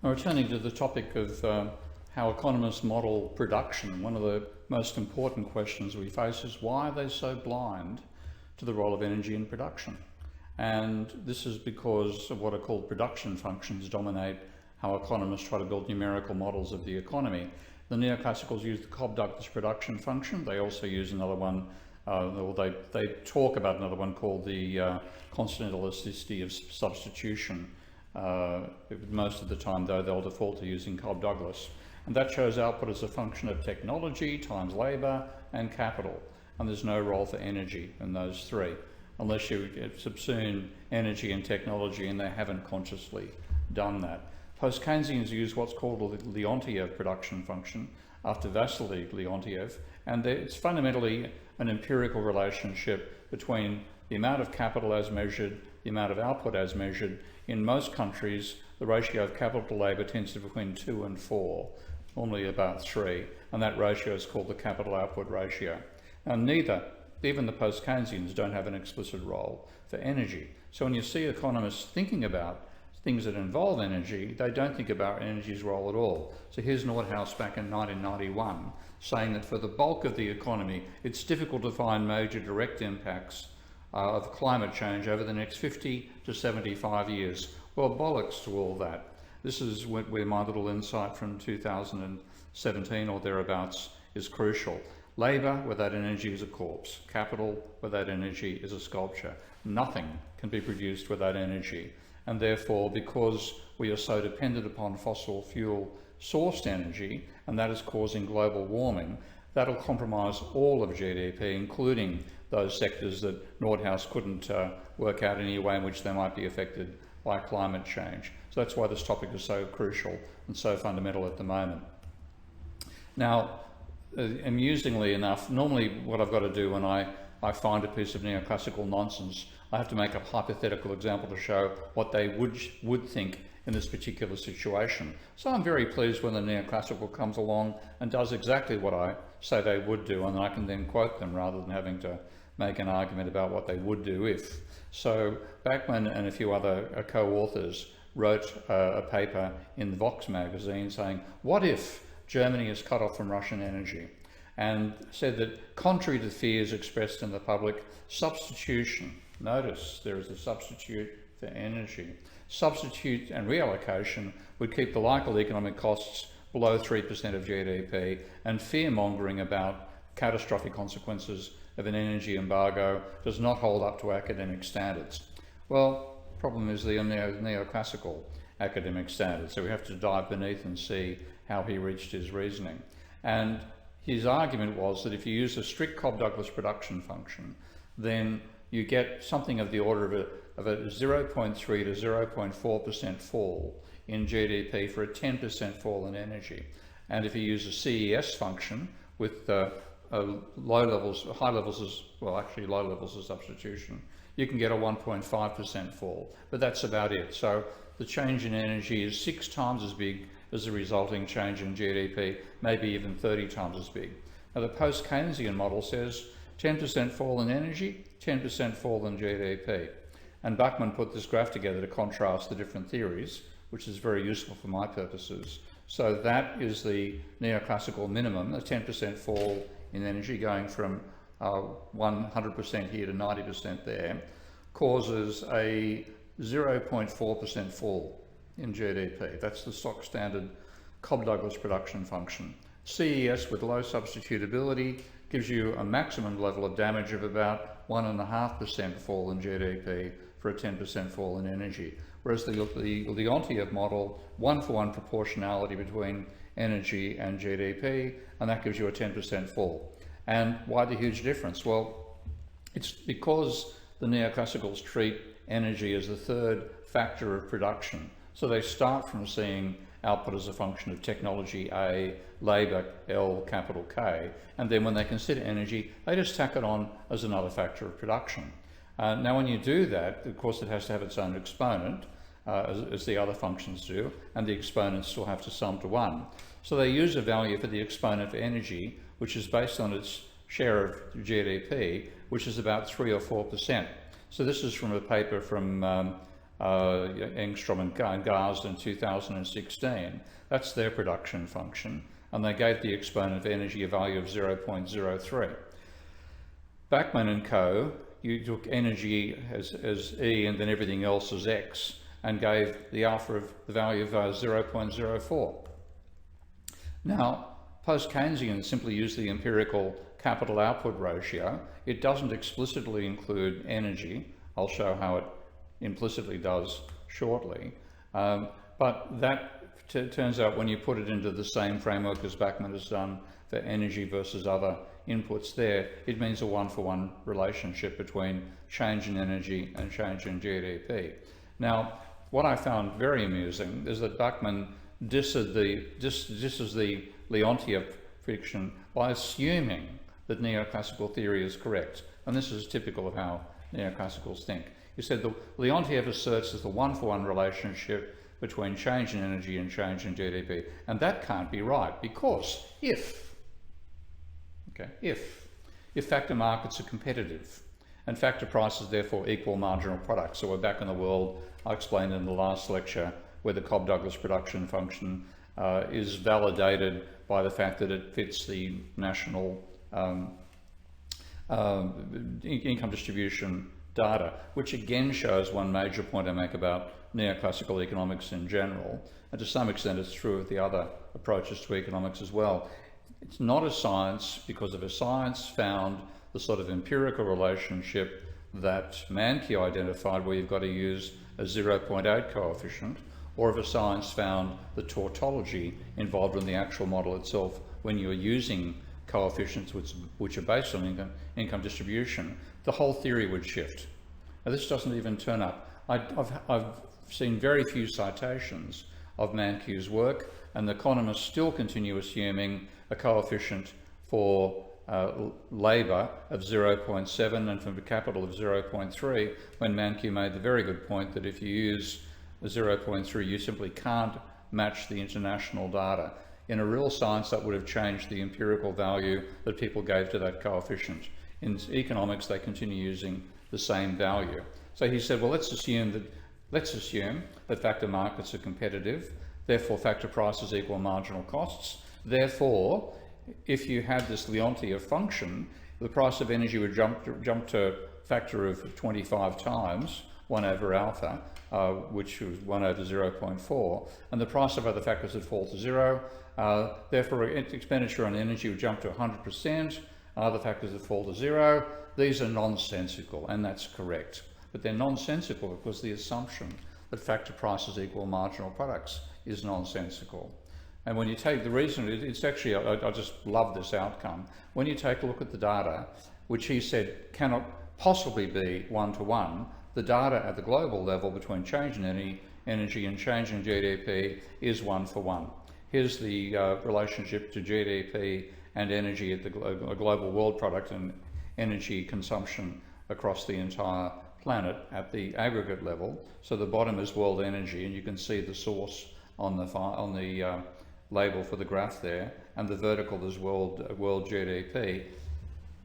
Now, returning to the topic of how economists model production, one of the most important questions we face is why are they so blind to the role of energy in production? And this is because of what are called production functions dominate how economists try to build numerical models of the economy. The neoclassicals use the Cobb Douglas Production Function. They also use another one, or they talk about another one called the constant elasticity of substitution. Most of the time, though, they'll default to using Cobb Douglas. And that shows output as a function of technology times labour and capital. And there's no role for energy in those three, unless you subsume energy and technology, and they haven't consciously done that. Post-Keynesians use what's called the Leontief Production Function after Vasily Leontief, and it's fundamentally an empirical relationship between the amount of capital as measured, the amount of output as measured. In most countries, the ratio of capital to labour tends to be between 2 and 4, normally about 3, and that ratio is called the capital output ratio. Now, even the post-Keynesians don't have an explicit role for energy. So when you see economists thinking about things that involve energy, they don't think about energy's role at all. So here's Nordhaus back in 1991 saying that for the bulk of the economy, it's difficult to find major direct impacts of climate change over the next 50 to 75 years. Well, bollocks to all that. This is where my little insight from 2017 or thereabouts is crucial. Labour without energy is a corpse. Capital without energy is a sculpture. Nothing can be produced without energy. And therefore, because we are so dependent upon fossil fuel sourced energy, and that is causing global warming, that'll compromise all of GDP, including those sectors that Nordhaus couldn't work out any way in which they might be affected by climate change. So that's why this topic is so crucial and so fundamental at the moment. Now, amusingly enough, normally what I've got to do when I find a piece of neoclassical nonsense, I have to make a hypothetical example to show what they would think in this particular situation. So I'm very pleased when the neoclassical comes along and does exactly what I say they would do, and I can then quote them rather than having to make an argument about what they would do if. So Bachmann and a few other co-authors wrote a paper in the Vox magazine saying, what if Germany is cut off from Russian energy? And said that contrary to fears expressed in the public, substitution, notice there is a substitute for energy, substitute and reallocation would keep the local economic costs below 3% of GDP, and fear-mongering about catastrophic consequences of an energy embargo does not hold up to academic standards. Well, the problem is the neoclassical academic standards, so we have to dive beneath and see how he reached his reasoning. And his argument was that if you use a strict Cobb Douglas production function, then you get something of the order of a 0.3 to 0.4% fall in GDP for a 10% fall in energy. And if you use a CES function with low levels of substitution, you can get a 1.5% fall, but that's about it. So the change in energy is 6 times as big as the resulting change in GDP, maybe even 30 times as big. Now the post-Keynesian model says 10% fall in energy, 10% fall in GDP. And Bachmann put this graph together to contrast the different theories, which is very useful for my purposes. So that is the neoclassical minimum, a 10% fall in energy going from 100% here to 90% there, causes a 0.4% fall in GDP. That's the stock standard Cobb Douglas production function. CES with low substitutability gives you a maximum level of damage of about 1.5% fall in GDP for a 10% fall in energy. Whereas the Leontief model, 1-for-1 proportionality between energy and GDP, and that gives you a 10% fall. And why the huge difference? Well, it's because the neoclassicals treat energy as the third factor of production. So they start from seeing output as a function of technology A, labour L, capital K, and then when they consider energy, they just tack it on as another factor of production. Now when you do that, of course it has to have its own exponent, as the other functions do, and the exponents still have to sum to 1. So they use a value for the exponent for energy, which is based on its share of GDP, which is about 3 or 4%. So this is from a paper from Engstrom and Gard in 2016. That's their production function, and they gave the exponent of energy a value of 0.03. Bachmann and co. You took energy as E and then everything else as X, and gave the alpha of the value of 0.04. Now, post Keynesian simply used the empirical capital output ratio. It doesn't explicitly include energy. I'll show how it implicitly does shortly. But that turns out when you put it into the same framework as Bachmann has done for energy versus other inputs there, it means a one-for-one relationship between change in energy and change in GDP. Now, what I found very amusing is that Bachmann disses the Leontief prediction by assuming that neoclassical theory is correct. And this is typical of how neoclassicals think. He said the Leontief asserts there's a one-for-one relationship between change in energy and change in GDP. And that can't be right, because if factor markets are competitive and factor prices therefore equal marginal products. So we're back in the world I explained in the last lecture, where the Cobb Douglas Production Function is validated by the fact that it fits the national income distribution data, which again shows one major point I make about neoclassical economics in general, and to some extent it's true of the other approaches to economics as well. It's not a science because if a science found the sort of empirical relationship that Mankey identified, where you've got to use a 0.8 coefficient, or if a science found the tautology involved in the actual model itself when you're using coefficients which are based on income distribution, the whole theory would shift. Now, this doesn't even turn up. I've seen very few citations of Mankey's work, and the economists still continue assuming a coefficient for labour of 0.7 and for capital of 0.3, when Mankey made the very good point that if you use a 0.3, you simply can't match the international data. In a real science, that would have changed the empirical value that people gave to that coefficient. In economics, they continue using the same value. So he said, well, let's assume that factor markets are competitive, therefore factor prices equal marginal costs. Therefore, if you had this Leontief function, the price of energy would jump to a factor of 25 times, 1 over alpha, which was 1 over 0.4, and the price of other factors would fall to 0. Therefore, expenditure on energy would jump to 100%, other factors would fall to 0. These are nonsensical, and that's correct. But they're nonsensical because the assumption that factor prices equal marginal products is nonsensical. And when you take the reason, it's actually, I just love this outcome. When you take a look at the data, which he said cannot possibly be one-to-one, the data at the global level between change in energy and change in GDP is one-for-one. Here's the relationship to GDP and energy at the global world product and energy consumption across the entire planet at the aggregate level. So the bottom is world energy, and you can see the source on the label for the graph there, and the vertical is world GDP.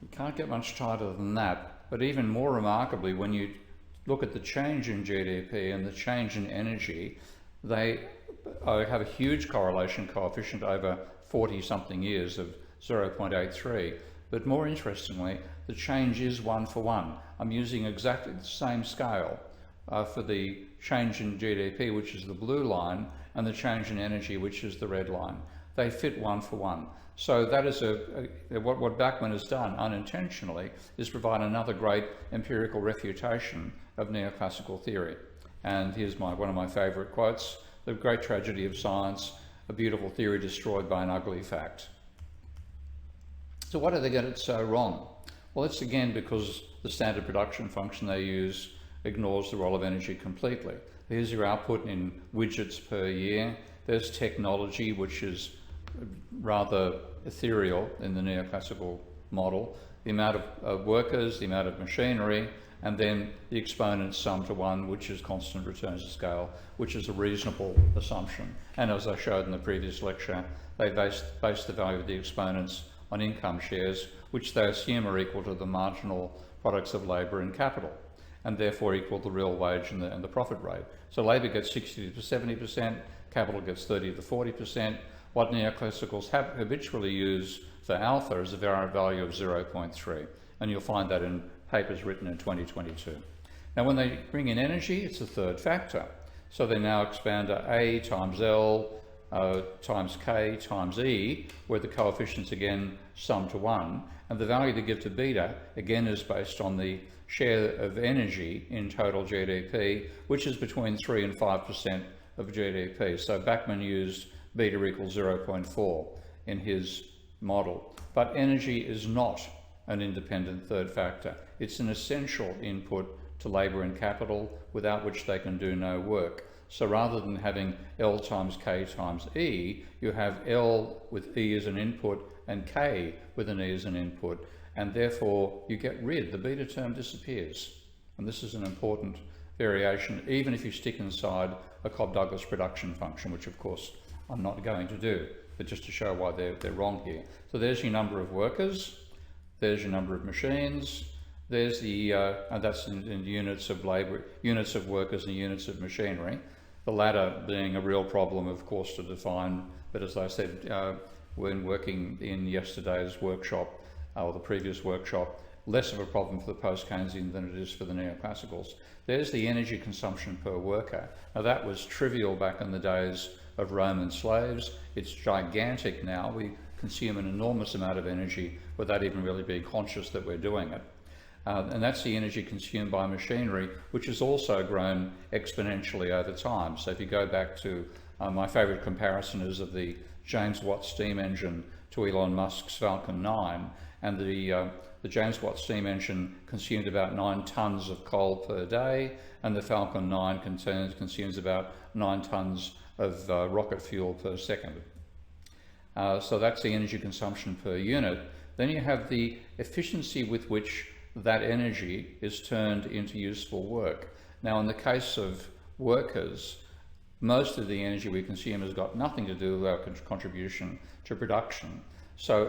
You can't get much tighter than that. But even more remarkably, when you look at the change in GDP and the change in energy, they have a huge correlation coefficient over 40-something years of 0.83. But more interestingly, the change is one-for-one. I'm using exactly the same scale for the change in GDP, which is the blue line, and the change in energy, which is the red line. They fit one-for-one. So that is what Bachmann has done unintentionally, is provide another great empirical refutation of neoclassical theory. And here's one of my favourite quotes: "The great tragedy of science, a beautiful theory destroyed by an ugly fact." So why do they get it so wrong? Well, it's again because the standard production function they use ignores the role of energy completely. Here's your output in widgets per year. There's technology, which is rather ethereal in the neoclassical model. The amount of workers, the amount of machinery, and then the exponents sum to 1, which is constant returns to scale, which is a reasonable assumption. And as I showed in the previous lecture, they base the value of the exponents on income shares, which they assume are equal to the marginal products of labour and capital. and therefore equal the real wage and the profit rate. So labour gets 60 to 70%, capital gets 30 to 40%. What neoclassicals habitually use for alpha is a variant value of 0.3, and you'll find that in papers written in 2022. Now when they bring in energy, it's a third factor. So they now expand to A times L times K times E, where the coefficients again sum to 1, and the value they give to beta again is based on the share of energy in total GDP, which is between 3 and 5% of GDP. So Bachmann used beta equals 0.4 in his model. But energy is not an independent third factor. It's an essential input to labour and capital, without which they can do no work. So rather than having L times K times E, you have L with E as an input and K with an E as an input, and therefore you get rid, the beta term disappears. And this is an important variation, even if you stick inside a Cobb Douglas production function, which of course I'm not going to do, but just to show why they're wrong here. So there's your number of workers, there's your number of machines, there's the, and that's in units of labour, units of workers and units of machinery. The latter being a real problem, of course, to define, but as I said, when working in yesterday's workshop, or the previous workshop, less of a problem for the post-Keynesian than it is for the neoclassicals. There's the energy consumption per worker. Now that was trivial back in the days of Roman slaves. It's gigantic now. We consume an enormous amount of energy without even really being conscious that we're doing it. And that's the energy consumed by machinery, which has also grown exponentially over time. So if you go back to, my favourite comparison is of the James Watt steam engine to Elon Musk's Falcon 9, and the James Watt steam engine consumed about 9 tonnes of coal per day, and the Falcon 9 consumes about 9 tonnes of rocket fuel per second. So that's the energy consumption per unit. Then you have the efficiency with which that energy is turned into useful work. Now in the case of workers, most of the energy we consume has got nothing to do with our contribution to production. So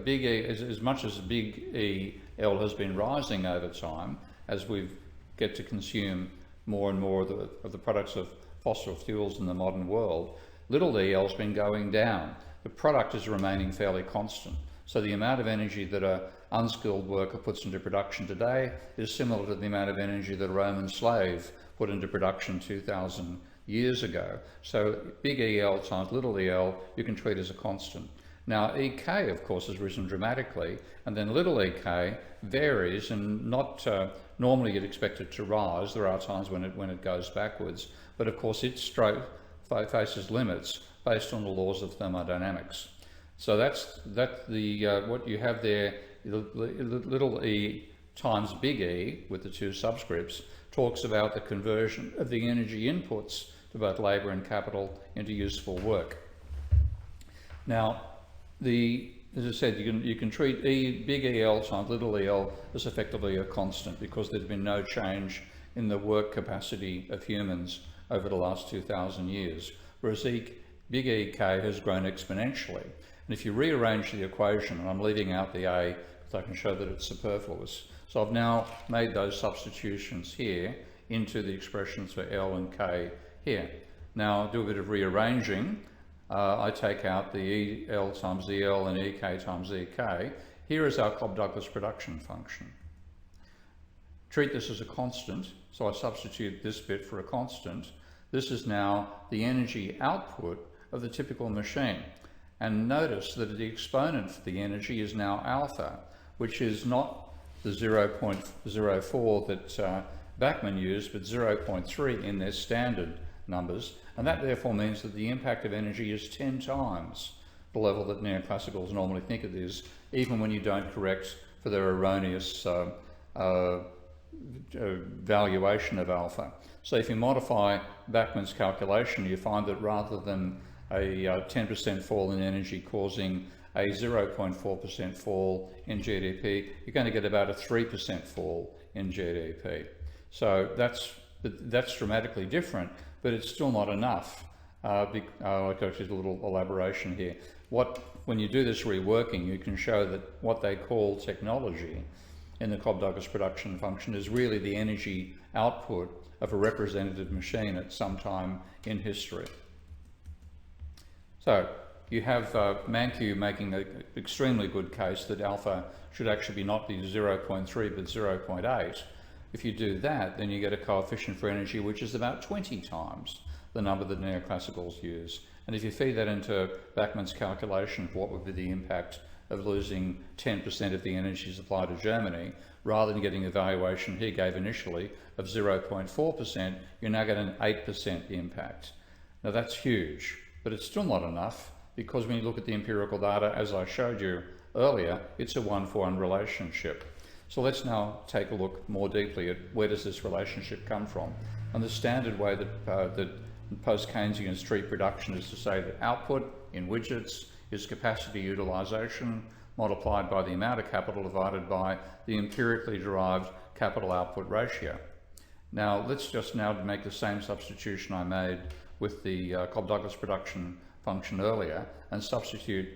big E, as much as big E L has been rising over time, as we get to consume more and more of the products of fossil fuels in the modern world, little e L has been going down. The product is remaining fairly constant. So the amount of energy that an unskilled worker puts into production today is similar to the amount of energy that a Roman slave put into production 2,000 years ago. So big EL times little EL you can treat as a constant. Now EK of course has risen dramatically, and then little EK varies, and not normally you'd expect it to rise. There are times when it goes backwards, but of course it faces limits based on the laws of thermodynamics. So that's what you have there. Little e times big E with the two subscripts talks about the conversion of the energy inputs to both labour and capital into useful work. Now, as I said, you can treat big EL times little EL as effectively a constant, because there's been no change in the work capacity of humans over the last 2,000 years, whereas big EK has grown exponentially. And if you rearrange the equation, and I'm leaving out the A because I can show that it's superfluous, so I've now made those substitutions here into the expressions for L and K here. Now I'll do a bit of rearranging. I take out the EL times EL and EK times EK. Here is our Cobb Douglas production function. Treat this as a constant, so I substitute this bit for a constant. This is now the energy output of the typical machine. And notice that the exponent for the energy is now alpha, which is not the 0.04 that Bachmann used, but 0.3 in their standard numbers. And that therefore means that the impact of energy is 10 times the level that neoclassicals normally think it is, even when you don't correct for their erroneous valuation of alpha. So if you modify Bachmann's calculation, you find that rather than a 10% fall in energy causing a 0.4% fall in GDP, you're going to get about a 3% fall in GDP. So that's dramatically different, but it's still not enough. I'll go to a little elaboration here. When you do this reworking, you can show that what they call technology in the Cobb Douglas Production Function is really the energy output of a representative machine at some time in history. So you have Mankiw making an extremely good case that alpha should actually not be 0.3 but 0.8. If you do that, then you get a coefficient for energy which is about 20 times the number that neoclassicals use. And if you feed that into Bachmann's calculation of what would be the impact of losing 10% of the energy supply to Germany, rather than getting a valuation he gave initially of 0.4%, you now get an 8% impact. Now that's huge, but it's still not enough, because when you look at the empirical data, as I showed you earlier, it's a 1-for-1 relationship. So let's now take a look more deeply at where does this relationship come from. And the standard way that post-Keynesians treat production is to say that output in widgets is capacity utilization multiplied by the amount of capital divided by the empirically derived capital output ratio. Now let's just now make the same substitution I made with the Cobb Douglas Production Function earlier and substitute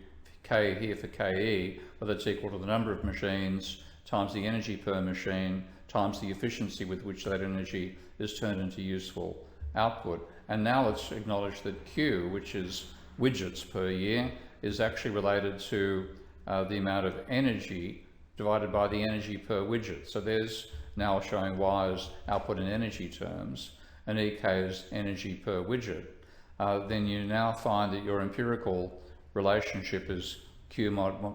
K here for KE, where that's equal to the number of machines times the energy per machine times the efficiency with which that energy is turned into useful output. And now let's acknowledge that Q, which is widgets per year, is actually related to the amount of energy divided by the energy per widget. So there's now showing Y as output in energy terms and EK as energy per widget. Then you now find that your empirical relationship is Q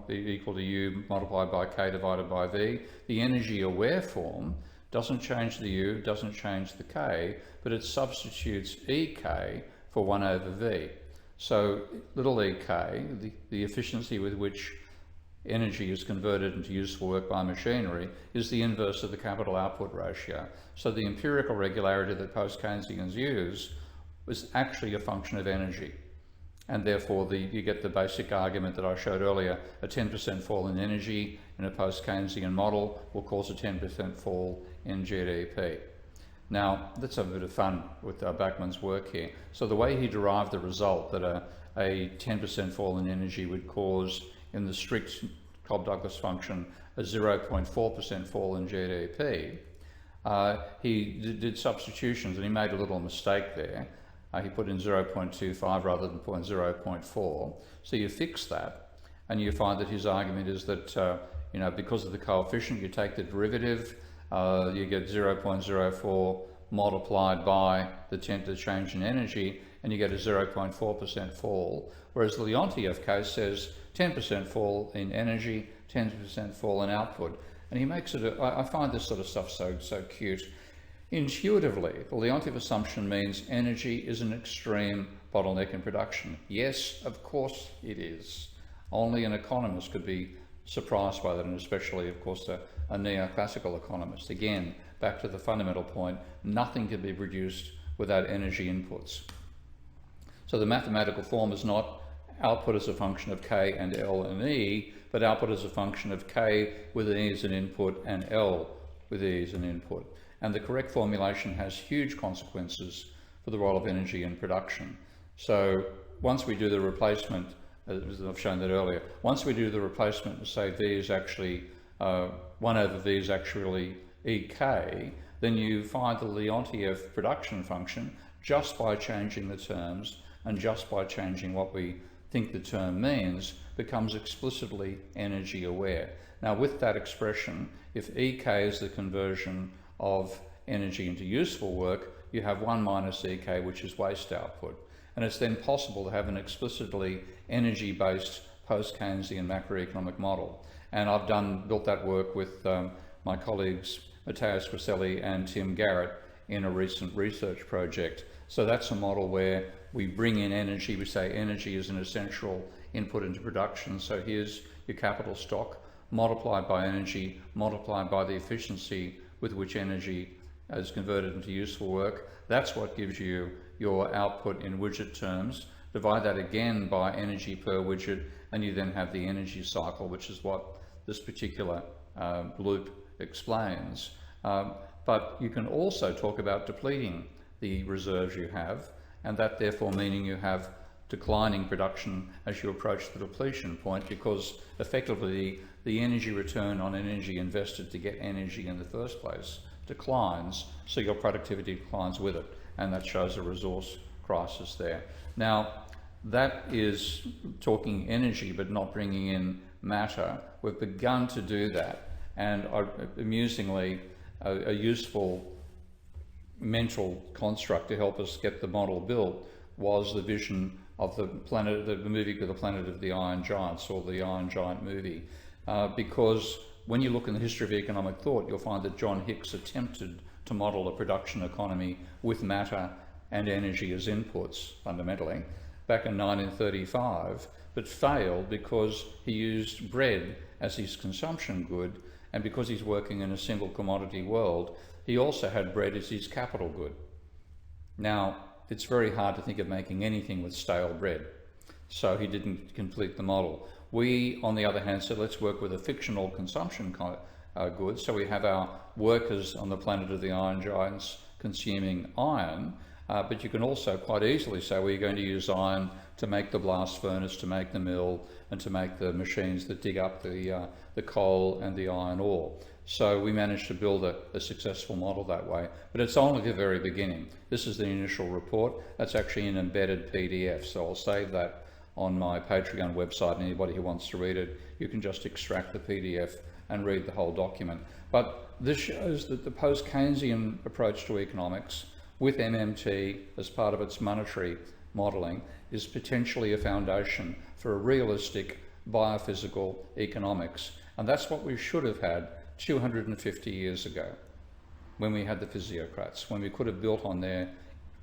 equal to U multiplied by K divided by V. The energy aware form doesn't change the U, doesn't change the K, but it substitutes EK for 1 over V. So little EK, the efficiency with which energy is converted into useful work by machinery, is the inverse of the capital output ratio. So the empirical regularity that post-Keynesians use is actually a function of energy. And therefore you get the basic argument that I showed earlier: a 10% fall in energy in a post-Keynesian model will cause a 10% fall in GDP. Now that's a bit of fun with Bachmann's work here. So the way he derived the result that a 10% fall in energy would cause, in the strict Cobb Douglas function, a 0.4% fall in GDP, he did substitutions and he made a little mistake there. He put in 0.25 rather than 0.4. So you fix that and you find that his argument is that because of the coefficient, you take the derivative, you get 0.04 multiplied by the change in energy, and you get a 0.4% fall. Whereas the Leontief case says 10% fall in energy, 10% fall in output. And he makes it, I find this sort of stuff so cute. Intuitively, the Leontief assumption means energy is an extreme bottleneck in production. Yes, of course it is. Only an economist could be surprised by that, and especially, of course, a neoclassical economist. Again, back to the fundamental point, nothing can be produced without energy inputs. So the mathematical form is not output as a function of K and L and E, but output as a function of K with E as an input and L with E as an input. And the correct formulation has huge consequences for the role of energy in production. So once we do the replacement, as I've shown that earlier, once we do the replacement and say V is actually 1 over V is actually EK, then you find the Leontief production function, just by changing the terms and just by changing what we think the term means, becomes explicitly energy aware. Now with that expression, if EK is the conversion of energy into useful work, you have 1 minus EK, which is waste output. And it's then possible to have an explicitly energy-based post-Keynesian macroeconomic model. And I've built that work with my colleagues Matteo Scriselli and Tim Garrett in a recent research project. So that's a model where we bring in energy, we say energy is an essential input into production. So here's your capital stock, multiplied by energy, multiplied by the efficiency with which energy is converted into useful work. That's what gives you your output in widget terms. Divide that again by energy per widget, and you then have the energy cycle, which is what this particular loop explains. But you can also talk about depleting the reserves you have, and that therefore meaning you have declining production as you approach the depletion point, because effectively the energy return on energy invested to get energy in the first place declines, so your productivity declines with it, and that shows a resource crisis there. Now, that is talking energy but not bringing in matter. We've begun to do that, and amusingly, a useful mental construct to help us get the model built was the vision of the planet, the movie The Planet of the Iron Giants, or the Iron Giant movie, because when you look in the history of economic thought, you'll find that John Hicks attempted to model a production economy with matter and energy as inputs, fundamentally, back in 1935, but failed because he used bread as his consumption good, and because he's working in a single commodity world, he also had bread as his capital good. Now, it's very hard to think of making anything with stale bread, so he didn't complete the model. We, on the other hand, said let's work with a fictional consumption good, so we have our workers on the planet of the Iron Giants consuming iron, but you can also quite easily say we're going to use iron to make the blast furnace, to make the mill, and to make the machines that dig up the coal and the iron ore. So we managed to build a successful model that way, but it's only the very beginning. This is the initial report. That's actually an embedded PDF, so I'll save that on my Patreon website, and anybody who wants to read it, you can just extract the PDF and read the whole document. But this shows that the post-Keynesian approach to economics, with MMT as part of its monetary modelling, is potentially a foundation for a realistic biophysical economics. And that's what we should have had 250 years ago, when we had the physiocrats, when we could have built on their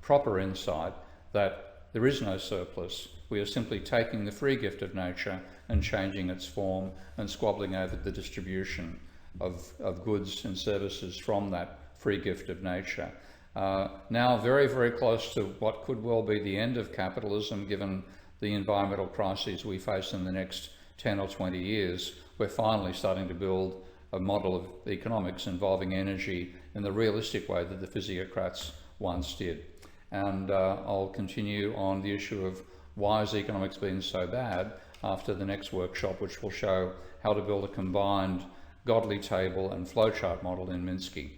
proper insight that there is no surplus. We are simply taking the free gift of nature and changing its form and squabbling over the distribution of goods and services from that free gift of nature. Now very, very close to what could well be the end of capitalism, given the environmental crises we face in the next 10 or 20 years, we're finally starting to build a model of economics involving energy in the realistic way that the physiocrats once did. And I'll continue on the issue of why has economics been so bad after the next workshop, which will show how to build a combined Godley table and flowchart model in Minsky.